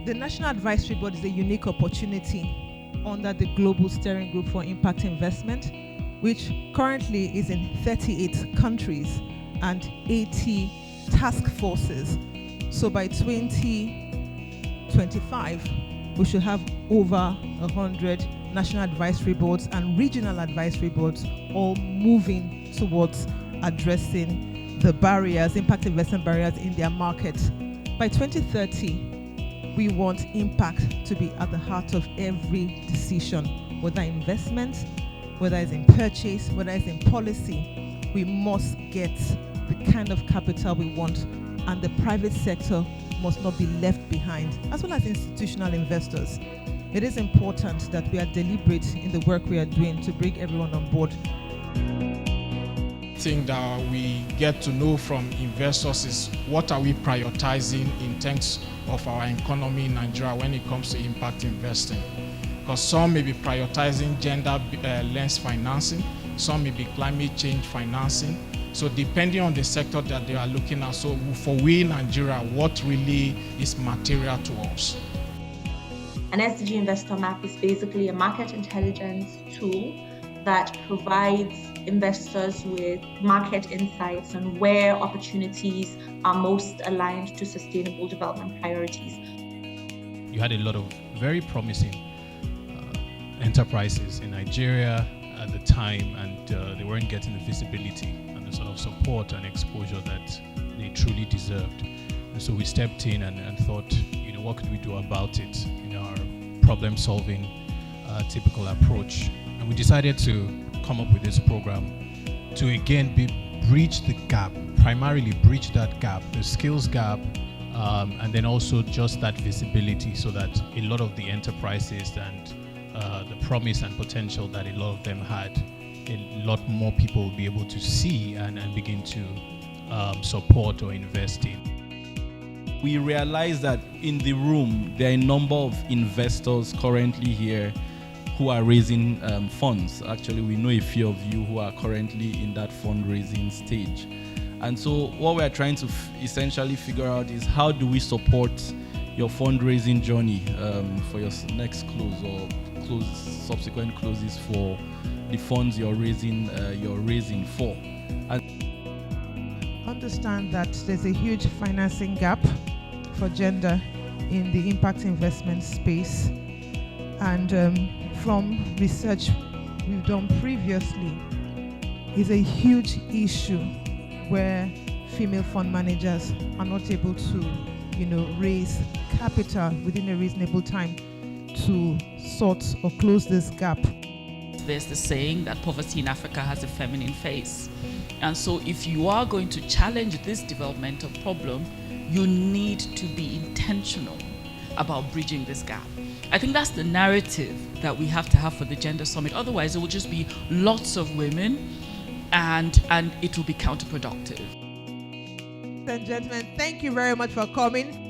The National Advisory Board is a unique opportunity under the Global Steering Group for Impact Investment, which currently is in 38 countries and 80 task forces. So by 2025, we should have over 100 national advisory boards and regional advisory boards, all moving towards addressing the barriers, impact investment barriers in their market. By 2030, we want impact to be at the heart of every decision, whether investment, whether it's in purchase, whether it's in policy. We must get the kind of capital we want, and the private sector must not be left behind, as well as institutional investors. It is important that we are deliberate in the work we are doing to bring everyone on board. The thing that we get to know from investors is what are we prioritizing in terms of our economy in Nigeria when it comes to impact investing. Because some may be prioritizing gender lens financing, some may be climate change financing. So depending on the sector that they are looking at, so for we in Nigeria, what really is material to us? An SDG Investor Map is basically a market intelligence tool that provides investors with market insights on where opportunities are most aligned to sustainable development priorities. You had a lot of very promising enterprises in Nigeria at the time, and they weren't getting the visibility and the sort of support and exposure that they truly deserved. And so we stepped in and thought, what could we do about it in our problem-solving typical approach? And we decided to come up with this program to again bridge the gap, primarily bridge that gap, the skills gap, and then also just that visibility, so that a lot of the enterprises and the promise and potential that a lot of them had, a lot more people will be able to see and begin to support or invest in. We realize that in the room, there are a number of investors currently here who are raising funds. Actually, we know a few of you who are currently in that fundraising stage. And so what we are trying to essentially figure out is, how do we support your fundraising journey for your next close or subsequent closes for the funds you're raising for. And understand that there's a huge financing gap for gender in the impact investment space, and from research we've done previously, is a huge issue where female fund managers are not able to, raise capital within a reasonable time to sort or close this gap. There's the saying that poverty in Africa has a feminine face. And so if you are going to challenge this developmental problem, you need to be intentional about bridging this gap. I think that's the narrative that we have to have for the Gender Summit. Otherwise, it will just be lots of women and it will be counterproductive. Ladies and gentlemen, thank you very much for coming.